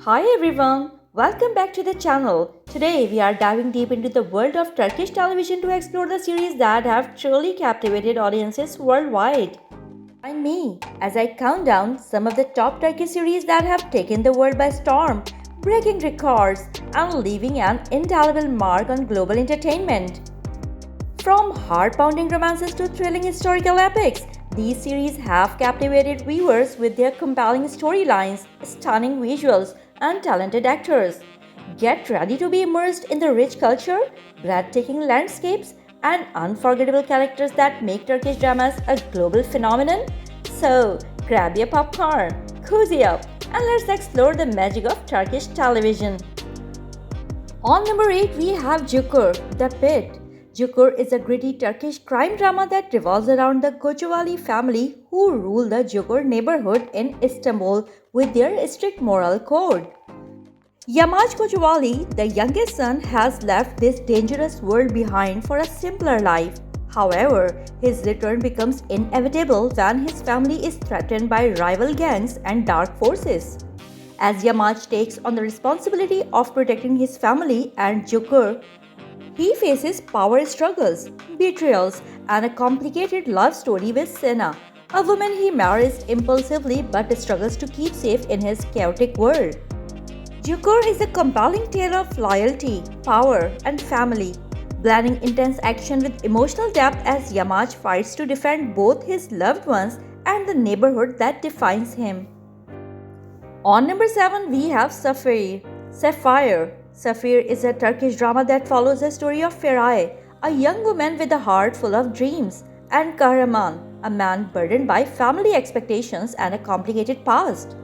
Hi everyone, welcome back to the channel. Today we are diving deep into the world of Turkish television to explore the series that have truly captivated audiences worldwide. Join me as I count down some of the top Turkish series that have taken the world by storm, breaking records and leaving an indelible mark on global entertainment. From heart-pounding romances to thrilling historical epics, these series have captivated viewers with their compelling storylines, stunning visuals, and talented actors. Get ready to be immersed in the rich culture, breathtaking landscapes, and unforgettable characters that make Turkish dramas a global phenomenon. So, grab your popcorn, cozy up, and let's explore the magic of Turkish television. On number 8, we have Jukur, The Pit. Jukur is a gritty Turkish crime drama that revolves around the Kochuvali family who rule the Jukur neighborhood in Istanbul with their strict moral code. Yamaç Kochuvali, the youngest son, has left this dangerous world behind for a simpler life. However, his return becomes inevitable when his family is threatened by rival gangs and dark forces. As Yamaç takes on the responsibility of protecting his family and Jukur, he faces power struggles, betrayals, and a complicated love story with Sena, a woman he marries impulsively but struggles to keep safe in his chaotic world. Jukur is a compelling tale of loyalty, power, and family, blending intense action with emotional depth as Yamaç fights to defend both his loved ones and the neighborhood that defines him. On number 7, we have Sapphire. Sapphire is a Turkish drama that follows the story of Feray, a young woman with a heart full of dreams, and Kahraman, a man burdened by family expectations and a complicated past.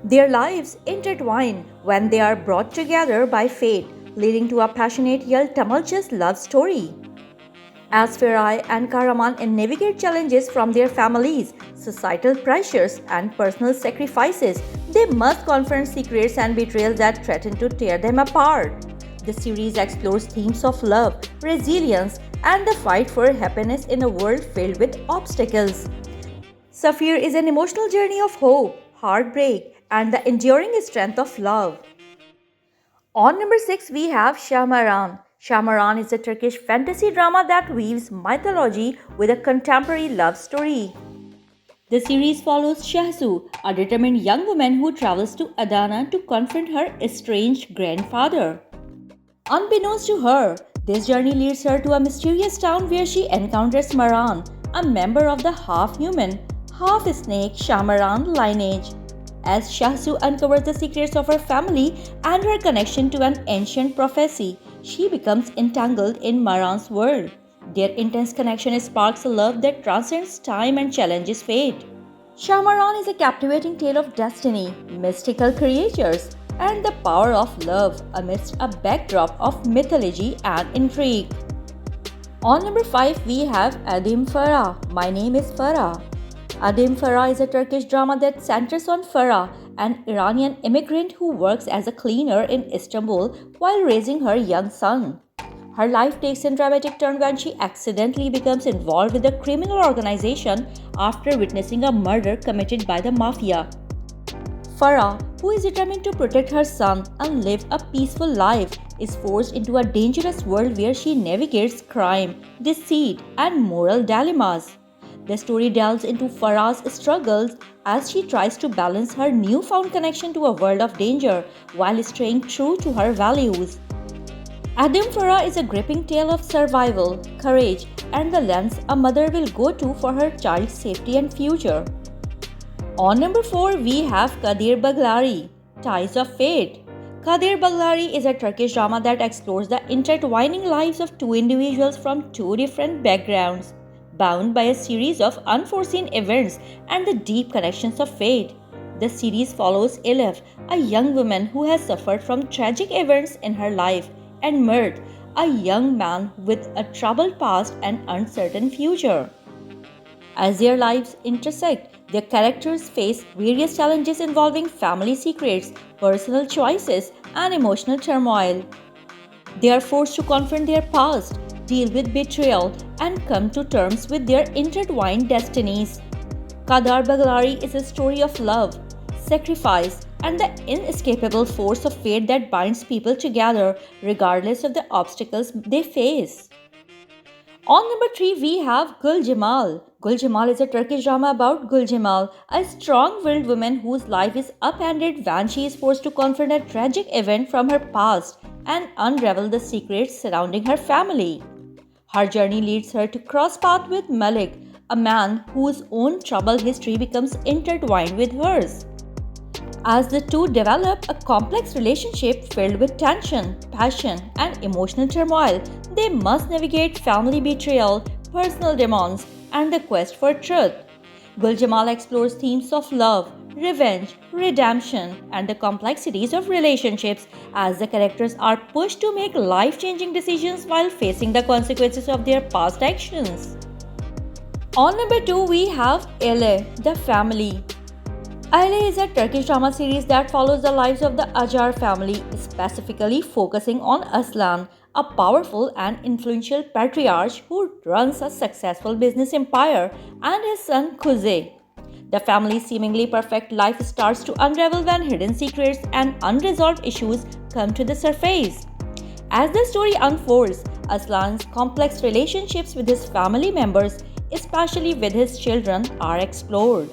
Their lives intertwine when they are brought together by fate, leading to a passionate yet tumultuous love story. As Feray and Kahraman navigate challenges from their families, societal pressures, and personal sacrifices, they must confront secrets and betrayals that threaten to tear them apart. The series explores themes of love, resilience, and the fight for happiness in a world filled with obstacles. Sapphire is an emotional journey of hope, heartbreak, and the enduring strength of love. On number 6, we have Shahmaran. Shahmaran is a Turkish fantasy drama that weaves mythology with a contemporary love story. The series follows Shahsu, a determined young woman who travels to Adana to confront her estranged grandfather. Unbeknownst to her, this journey leads her to a mysterious town where she encounters Maran, a member of the half-human, half-snake Shahmaran lineage. As Shahsu uncovers the secrets of her family and her connection to an ancient prophecy, she becomes entangled in Maran's world. Their intense connection sparks a love that transcends time and challenges fate. Shahmaran is a captivating tale of destiny, mystical creatures, and the power of love amidst a backdrop of mythology and intrigue. On number 5, we have Adim Farah. My Name is Farah. Adim Farah is a Turkish drama that centers on Farah, an Iranian immigrant who works as a cleaner in Istanbul while raising her young son. Her life takes a dramatic turn when she accidentally becomes involved with a criminal organization after witnessing a murder committed by the mafia. Farah, who is determined to protect her son and live a peaceful life, is forced into a dangerous world where she navigates crime, deceit, and moral dilemmas. The story delves into Farah's struggles as she tries to balance her newfound connection to a world of danger while staying true to her values. Adim Farah is a gripping tale of survival, courage, and the lengths a mother will go to for her child's safety and future. On number 4, we have Kadir Baglari, Ties of Fate. Kadir Baglari is a Turkish drama that explores the intertwining lives of two individuals from two different backgrounds, bound by a series of unforeseen events and the deep connections of fate. The series follows Elif, a young woman who has suffered from tragic events in her life, and Mert, a young man with a troubled past and uncertain future. As their lives intersect, their characters face various challenges involving family secrets, personal choices, and emotional turmoil. They are forced to confront their past, deal with betrayal, and come to terms with their intertwined destinies. Kadar Baglari is a story of love, sacrifice, and the inescapable force of fate that binds people together regardless of the obstacles they face. On number 3, we have Gul Jamal. Gul Jamal is a Turkish drama about Gul Jamal, a strong willed woman whose life is upended when she is forced to confront a tragic event from her past and unravel the secrets surrounding her family. Her journey leads her to cross paths with Malik, a man whose own troubled history becomes intertwined with hers. As the two develop a complex relationship filled with tension, passion, and emotional turmoil, they must navigate family betrayal, personal demons, and the quest for truth. Gul Jamal explores themes of love, revenge, redemption, and the complexities of relationships as the characters are pushed to make life changing decisions while facing the consequences of their past actions. On number 2, we have Ele, the family. Aile is a Turkish drama series that follows the lives of the Acar family, specifically focusing on Aslan, a powerful and influential patriarch who runs a successful business empire, and his son Kuzey. The family's seemingly perfect life starts to unravel when hidden secrets and unresolved issues come to the surface. As the story unfolds, Aslan's complex relationships with his family members, especially with his children, are explored.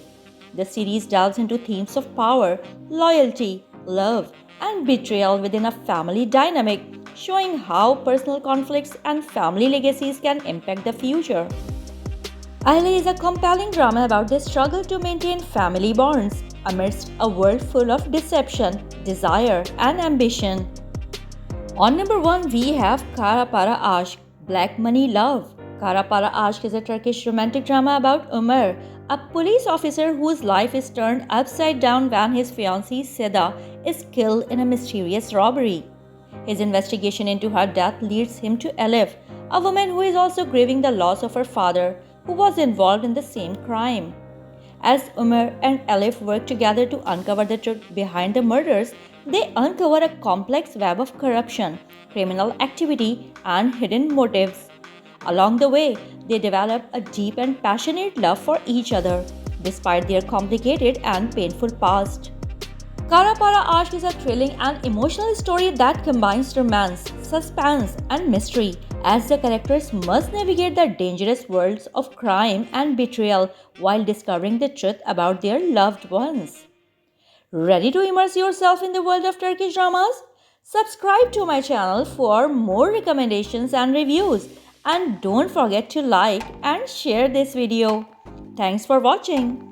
The series delves into themes of power, loyalty, love, and betrayal within a family dynamic, showing how personal conflicts and family legacies can impact the future. Aile is a compelling drama about the struggle to maintain family bonds amidst a world full of deception, desire, and ambition. On number 1, we have Kara Para Aşk, Black Money Love. Kara Para Aşk is a Turkish romantic drama about Umar, a police officer whose life is turned upside down when his fiancée Seda is killed in a mysterious robbery. His investigation into her death leads him to Elif, a woman who is also grieving the loss of her father, who was involved in the same crime. As Umar and Elif work together to uncover the truth behind the murders, they uncover a complex web of corruption, criminal activity, and hidden motives. Along the way, they develop a deep and passionate love for each other, despite their complicated and painful past. Kara Para Aşk is a thrilling and emotional story that combines romance, suspense, and mystery as the characters must navigate the dangerous worlds of crime and betrayal while discovering the truth about their loved ones. Ready to immerse yourself in the world of Turkish dramas? Subscribe to my channel for more recommendations and reviews. And don't forget to like and share this video. Thanks for watching.